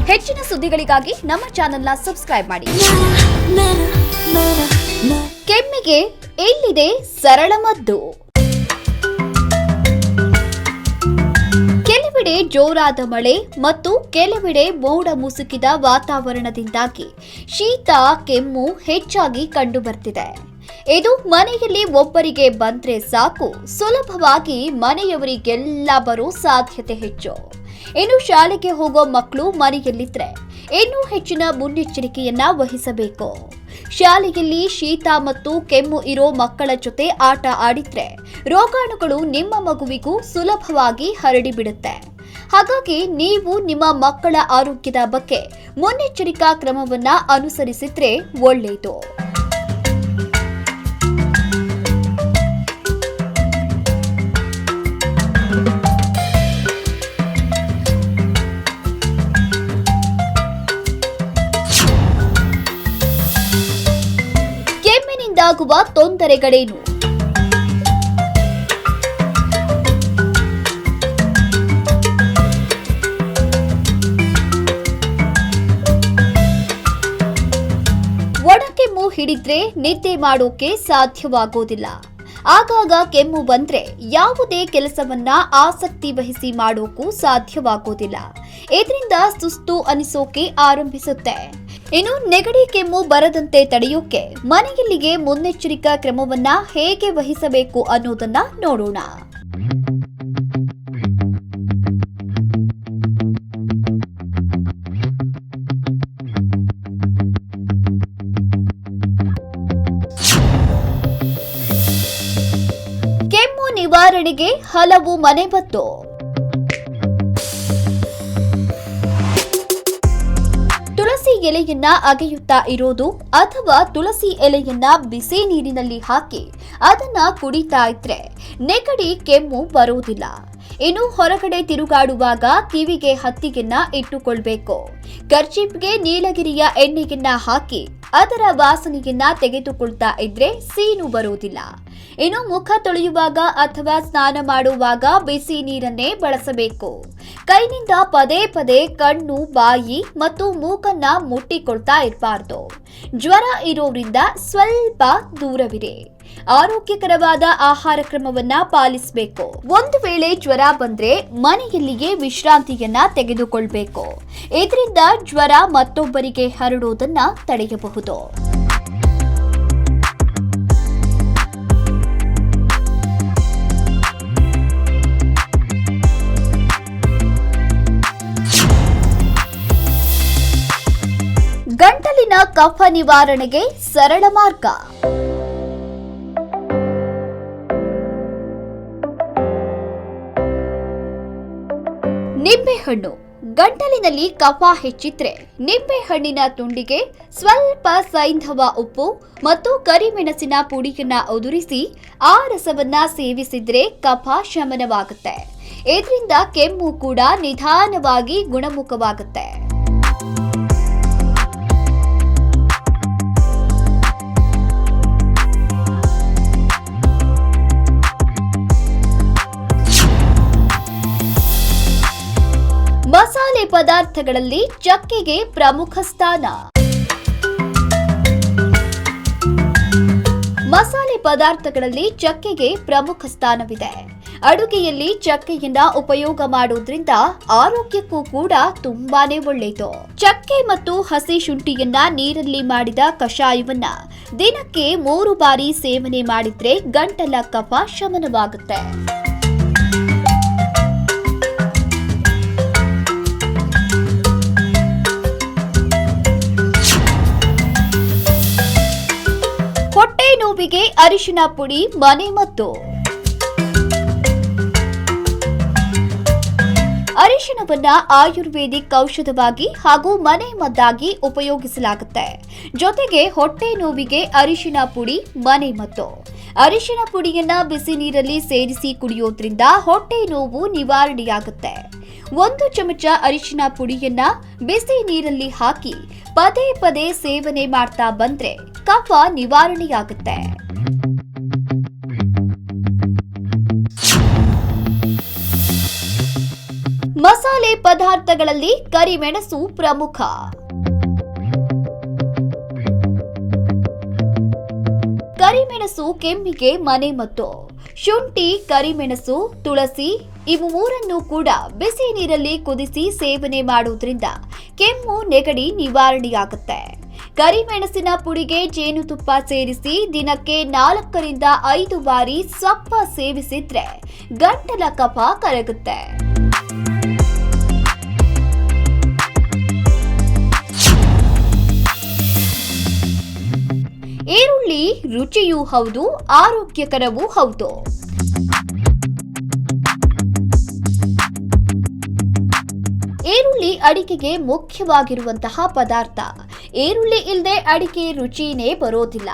ಹೆಚ್ಚಿನ ಸುದ್ದಿಗಳಿಗಾಗಿ ನಮ್ಮ ಚಾನೆಲ್ನ ಸಬ್ಸ್ಕ್ರೈಬ್ ಮಾಡಿ. ಕೆಮ್ಮಿಗೆ ಇಲ್ಲಿದೆ ಸರಳ ಮದ್ದು. ಕೆಲವೆಡೆ ಜೋರಾದ ಮಳೆ ಮತ್ತು ಕೆಲವೆಡೆ ಮೋಡ ಮುಸುಕಿದ ವಾತಾವರಣದಿಂದಾಗಿ ಶೀತ ಕೆಮ್ಮು ಹೆಚ್ಚಾಗಿ ಕಂಡುಬರ್ತಿದೆ. ಇದು ಮನೆಯಲ್ಲಿ ಒಬ್ಬರಿಗೆ ಬಂದ್ರೆ ಸಾಕು, ಸುಲಭವಾಗಿ ಮನೆಯವರಿಗೆಲ್ಲ ಬರೋ ಸಾಧ್ಯತೆ ಹೆಚ್ಚು. ಇನ್ನು ಶಾಲೆಗೆ ಹೋಗೋ ಮಕ್ಕಳು ಮನೆಯಲ್ಲಿದ್ರೆ ಇನ್ನೂ ಹೆಚ್ಚಿನ ಮುನ್ನೆಚ್ಚರಿಕೆಯನ್ನ ವಹಿಸಬೇಕು. ಶಾಲೆಯಲ್ಲಿ ಶೀತ ಮತ್ತು ಕೆಮ್ಮು ಇರೋ ಮಕ್ಕಳ ಜೊತೆ ಆಟ ಆಡಿದ್ರೆ ರೋಗಾಣುಗಳು ನಿಮ್ಮ ಮಗುವಿಗೂ ಸುಲಭವಾಗಿ ಹರಡಿಬಿಡುತ್ತೆ. ಹಾಗಾಗಿ ನೀವು ನಿಮ್ಮ ಮಕ್ಕಳ ಆರೋಗ್ಯದ ಬಗ್ಗೆ ಮುನ್ನೆಚ್ಚರಿಕಾ ಕ್ರಮವನ್ನ ಅನುಸರಿಸಿದ್ರೆ ಒಳ್ಳೆಯದು. ಕೆಮ್ಮಿನಿಂದಾಗುವ ತೊಂದರೆಗಳೇನು? ಒಣಕೆಮ್ಮು ಹಿಡಿದ್ರೆ ನಿದ್ದೆ ಮಾಡೋಕೆ ಸಾಧ್ಯವಾಗೋದಿಲ್ಲ. ಆಗಾಗ ಕೆಮ್ಮು ಬಂದ್ರೆ ಯಾವುದೇ ಕೆಲಸವನ್ನ ಆಸಕ್ತಿ ವಹಿಸಿ ಮಾಡೋಕು ಸಾಧ್ಯವಾಗೋದಿಲ್ಲ. ಇದರಿಂದ ಸುಸ್ತು ಅನಿಸೋಕೆ ಆರಂಭಿಸುತ್ತೆ. ಇನ್ನು ನೆಗಡಿ ಕೆಮ್ಮು ಬರದಂತೆ ತಡೆಯೋಕೆ ಮನೆಯಲ್ಲಿಗೆ ಮುನ್ನೆಚ್ಚರಿಕಾ ಕ್ರಮವನ್ನ ಹೇಗೆ ವಹಿಸಬೇಕು ಅನ್ನೋದನ್ನ ನೋಡೋಣ. ಕೆಮ್ಮು ನಿವಾರಣೆಗೆ ಹಲವು ಮನೆಮದ್ದು. ತುಳಸಿ ಎಲೆಯನ್ನ ಅಗೆಯುತ್ತಾ ಇರೋದು ಅಥವಾ ತುಳಸಿ ಎಲೆಯನ್ನ ಬಿಸಿ ನೀರಿನಲ್ಲಿ ಹಾಕಿ ಅದನ್ನ ಕುಡಿತಾ ಇದ್ರೆ ನೆಗಡಿ ಕೆಮ್ಮು ಬರುವುದಿಲ್ಲ. ಇನ್ನು ಹೊರಗಡೆ ತಿರುಗಾಡುವಾಗ ಕಿವಿಗೆ ಹತ್ತಿಗೆನ್ನ ಇಟ್ಟುಕೊಳ್ಬೇಕು. ಕರ್ಚೀಫ್ಗೆ ನೀಲಗಿರಿಯ ಎಣ್ಣೆಯನ್ನ ಹಾಕಿ ಅದರ ವಾಸನೆಯನ್ನ ತೆಗೆದುಕೊಳ್ತಾ ಇದ್ರೆ ಸೀನು ಬರುವುದಿಲ್ಲ. ಇನ್ನು ಮುಖ ತೊಳೆಯುವಾಗ ಅಥವಾ ಸ್ನಾನ ಮಾಡುವಾಗ ಬಿಸಿ ನೀರನ್ನೇ ಬಳಸಬೇಕು. ಕೈನಿಂದ ಪದೇ ಪದೇ ಕಣ್ಣು, ಬಾಯಿ ಮತ್ತು ಮೂಕನ್ನ ಮುಟ್ಟಿಕೊಳ್ತಾ ಇರಬಾರ್ದು. ಜ್ವರ ಇರೋದ್ರಿಂದ ಸ್ವಲ್ಪ ದೂರವಿರಿ. ಆರೋಗ್ಯಕರವಾದ ಆಹಾರ ಕ್ರಮವನ್ನ ಪಾಲಿಸಬೇಕು. ಒಂದು ವೇಳೆ ಜ್ವರ ಬಂದ್ರೆ ಮನೆಯಲ್ಲಿಯೇ ವಿಶ್ರಾಂತಿಯನ್ನ ತೆಗೆದುಕೊಳ್ಬೇಕು. ಇದರಿಂದ ಜ್ವರ ಮತ್ತೊಬ್ಬರಿಗೆ ಹರಡೋದನ್ನ ತಡೆಯಬಹುದು. ಗಂಟಲಿನ ಕಫ ನಿವಾರಣೆಗೆ ಸರಳ ಮಾರ್ಗ. ನಿಂಬೆಹಣ್ಣು. ಗಂಟಲಿನಲ್ಲಿ ಕಫ ಹೆಚ್ಚಿದ್ರೆ ನಿಂಬೆಹಣ್ಣಿನ ತುಂಡಿಗೆ ಸ್ವಲ್ಪ ಸೈಂಧವ ಉಪ್ಪು ಮತ್ತು ಕರಿಮೆಣಸಿನ ಪುಡಿಯನ್ನ ಉದುರಿಸಿ ಆ ರಸವನ್ನ ಸೇವಿಸಿದ್ರೆ ಕಫ ಶಮನವಾಗುತ್ತೆ. ಇದರಿಂದ ಕೆಮ್ಮು ಕೂಡ ನಿಧಾನವಾಗಿ ಗುಣಮುಖವಾಗುತ್ತೆ. ಮಸಾಲೆ ಪದಾರ್ಥಗಳಲ್ಲಿ ಚಕ್ಕೆಗೆ ಪ್ರಮುಖ ಸ್ಥಾನ. ಮಸಾಲೆ ಪದಾರ್ಥಗಳಲ್ಲಿ ಚಕ್ಕೆಗೆ ಪ್ರಮುಖ ಸ್ಥಾನವಿದೆ. ಅಡುಗೆಯಲ್ಲಿ ಚಕ್ಕೆಯನ್ನ ಉಪಯೋಗ ಮಾಡೋದ್ರಿಂದ ಆರೋಗ್ಯಕ್ಕೂ ಕೂಡ ತುಂಬಾನೇ ಒಳ್ಳೆಯದು. ಚಕ್ಕೆ ಮತ್ತು ಹಸಿ ಶುಂಠಿಯನ್ನ ನೀರಲ್ಲಿ ಮಾಡಿದ ಕಷಾಯವನ್ನ ದಿನಕ್ಕೆ 3 ಬಾರಿ ಸೇವನೆ ಮಾಡಿದ್ರೆ ಗಂಟಲ ಕಫ ಶಮನವಾಗುತ್ತೆ. ಹೊಟ್ಟೆ ನೋವಿಗೆ ಅರಿಶಿನ ಪುಡಿ ಮನೆಮದ್ದು. ಅರಿಶಿನವನ್ನ ಆಯುರ್ವೇದಿಕ್ ಔಷಧವಾಗಿ ಹಾಗೂ ಮನೆಮದ್ದಾಗಿ ಉಪಯೋಗಿಸಲಾಗುತ್ತೆ. ಜೊತೆಗೆ ಹೊಟ್ಟೆ ನೋವಿಗೆ ಅರಿಶಿನ ಪುಡಿ ಮನೆಮದ್ದು. ಅರಿಶಿನ ಪುಡಿಯನ್ನ ಬಿಸಿ ನೀರಲ್ಲಿ ಸೇರಿಸಿ ಕುಡಿಯೋದ್ರಿಂದ ಹೊಟ್ಟೆ ನೋವು ನಿವಾರಣೆಯಾಗುತ್ತೆ. 1 ಚಮಚ ಅರಿಶಿನ ಪುಡಿಯನ್ನ ಬಿಸಿ ನೀರಲ್ಲಿ ಹಾಕಿ ಪದೇ ಪದೇ ಸೇವನೆ ಮಾಡ್ತಾ ಬಂದ್ರೆ ಕಫ ನಿವಾರಣೆಯಾಗುತ್ತೆ. ಮಸಾಲೆ ಪದಾರ್ಥಗಳಲ್ಲಿ ಕರಿಮೆಣಸು ಪ್ರಮುಖ. ಕರಿಮೆಣಸು ಕೆಮ್ಮಿಗೆ ಮನೆಮದ್ದು. ಶುಂಠಿ, ಕರಿಮೆಣಸು, ತುಳಸಿ ಇವು ಮೂರನ್ನು ಕೂಡ ಬಿಸಿ ನೀರಲ್ಲಿ ಕುದಿಸಿ ಸೇವನೆ ಮಾಡುವುದರಿಂದ ಕೆಮ್ಮು, ನೆಗಡಿ ನಿವಾರಣೆಯಾಗುತ್ತೆ. ಕರಿಮೆಣಸಿನ ಪುಡಿಗೆ ಜೇನುತುಪ್ಪ ಸೇರಿಸಿ ದಿನಕ್ಕೆ 4 ರಿಂದ 5 ಬಾರಿ ಸೊಪ್ಪ ಸೇವಿಸಿದ್ರೆ ಗಂಟಲ ಕಫ ಕರಗುತ್ತೆ. ಈರುಳ್ಳಿ ರುಚಿಯೂ ಹೌದು, ಆರೋಗ್ಯಕರವೂ ಹೌದು. ಈರುಳ್ಳಿ ಅಡಿಗೆಗೆ ಮುಖ್ಯವಾಗಿರುವಂತಹ ಪದಾರ್ಥ. ಈರುಳ್ಳಿ ಇಲ್ಲದೆ ಅಡಿಗೆ ರುಚಿನೇ ಬರೋದಿಲ್ಲ.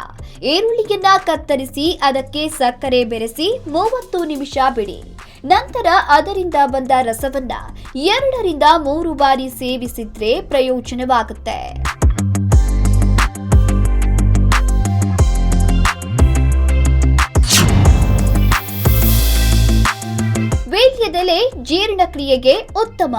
ಈರುಳ್ಳಿಯನ್ನ ಕತ್ತರಿಸಿ ಅದಕ್ಕೆ ಸಕ್ಕರೆ ಬೆರೆಸಿ 30 ನಿಮಿಷ ಬಿಡಿ. ನಂತರ ಅದರಿಂದ ಬಂದ ರಸವನ್ನ 2 ರಿಂದ 3 ಬಾರಿ ಸೇವಿಸಿದ್ರೆ ಪ್ರಯೋಜನವಾಗುತ್ತೆ. ವೀಳ್ಯದೆಲೆ ಜೀರ್ಣಕ್ರಿಯೆಗೆ ಉತ್ತಮ.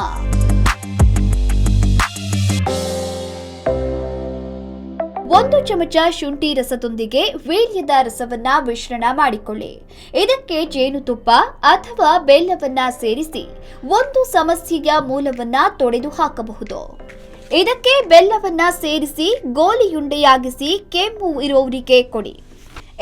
ಒಂದು ಚಮಚ ಶುಂಠಿ ರಸದೊಂದಿಗೆ ವೀಳ್ಯದ ರಸವನ್ನ ಮಿಶ್ರಣ ಮಾಡಿಕೊಳ್ಳಿ. ಇದಕ್ಕೆ ಜೇನುತುಪ್ಪ ಅಥವಾ ಬೆಲ್ಲವನ್ನ ಸೇರಿಸಿ ಒಂದು ಸಮಸ್ಯೆಯ ಮೂಲವನ್ನ ತೊಡೆದು ಹಾಕಬಹುದು. ಇದಕ್ಕೆ ಬೆಲ್ಲವನ್ನ ಸೇರಿಸಿ ಗೋಲಿಯುಂಡೆಯಾಗಿಸಿ ಕೆಮ್ಮು ಇರುವವರಿಗೆ ಕೊಡಿ.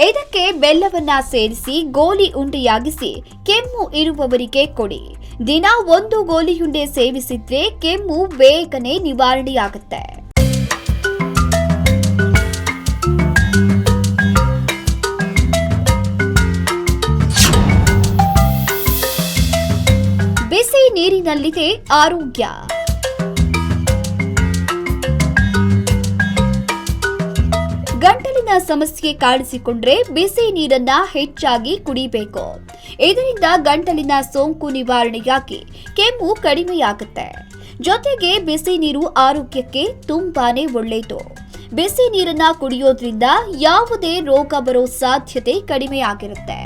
ಇದಕ್ಕೆ ಬೆಲ್ಲವನ್ನ ಸೇರಿಸಿ ಗೋಲಿ ಉಂಡೆಯಾಗಿಸಿ ಕೆಮ್ಮು ಇರುವವರಿಗೆ ಕೊಡಿ. ದಿನ 1 ಗೋಲಿಯುಂಡೆ ಸೇವಿಸಿದ್ರೆ ಕೆಮ್ಮು ಬೇಗನೆ ನಿವಾರಣೆಯಾಗುತ್ತೆ. ಬಿಸಿ ನೀರಿನಲ್ಲಿದೆ ಆರೋಗ್ಯ. ಗಂಟಲಿನ ಸಮಸ್ಯೆ ಕಾಣಿಸಿಕೊಂಡ್ರೆ ಬಿಸಿ ನೀರನ್ನ ಹೆಚ್ಚಾಗಿ ಕುಡಿಬೇಕು. ಇದರಿಂದ ಗಂಟಲಿನ ಸೋಂಕು ನಿವಾರಣೆಯಾಗಿ ಕೆಮ್ಮು ಕಡಿಮೆಯಾಗುತ್ತೆ. ಜೊತೆಗೆ ಬಿಸಿ ನೀರು ಆರೋಗ್ಯಕ್ಕೆ ತುಂಬಾನೇ ಒಳ್ಳೆಯದು. ಬಿಸಿ ನೀರನ್ನ ಕುಡಿಯೋದ್ರಿಂದ ಯಾವುದೇ ರೋಗ ಬರೋ ಸಾಧ್ಯತೆ ಕಡಿಮೆಯಾಗಿರುತ್ತೆ.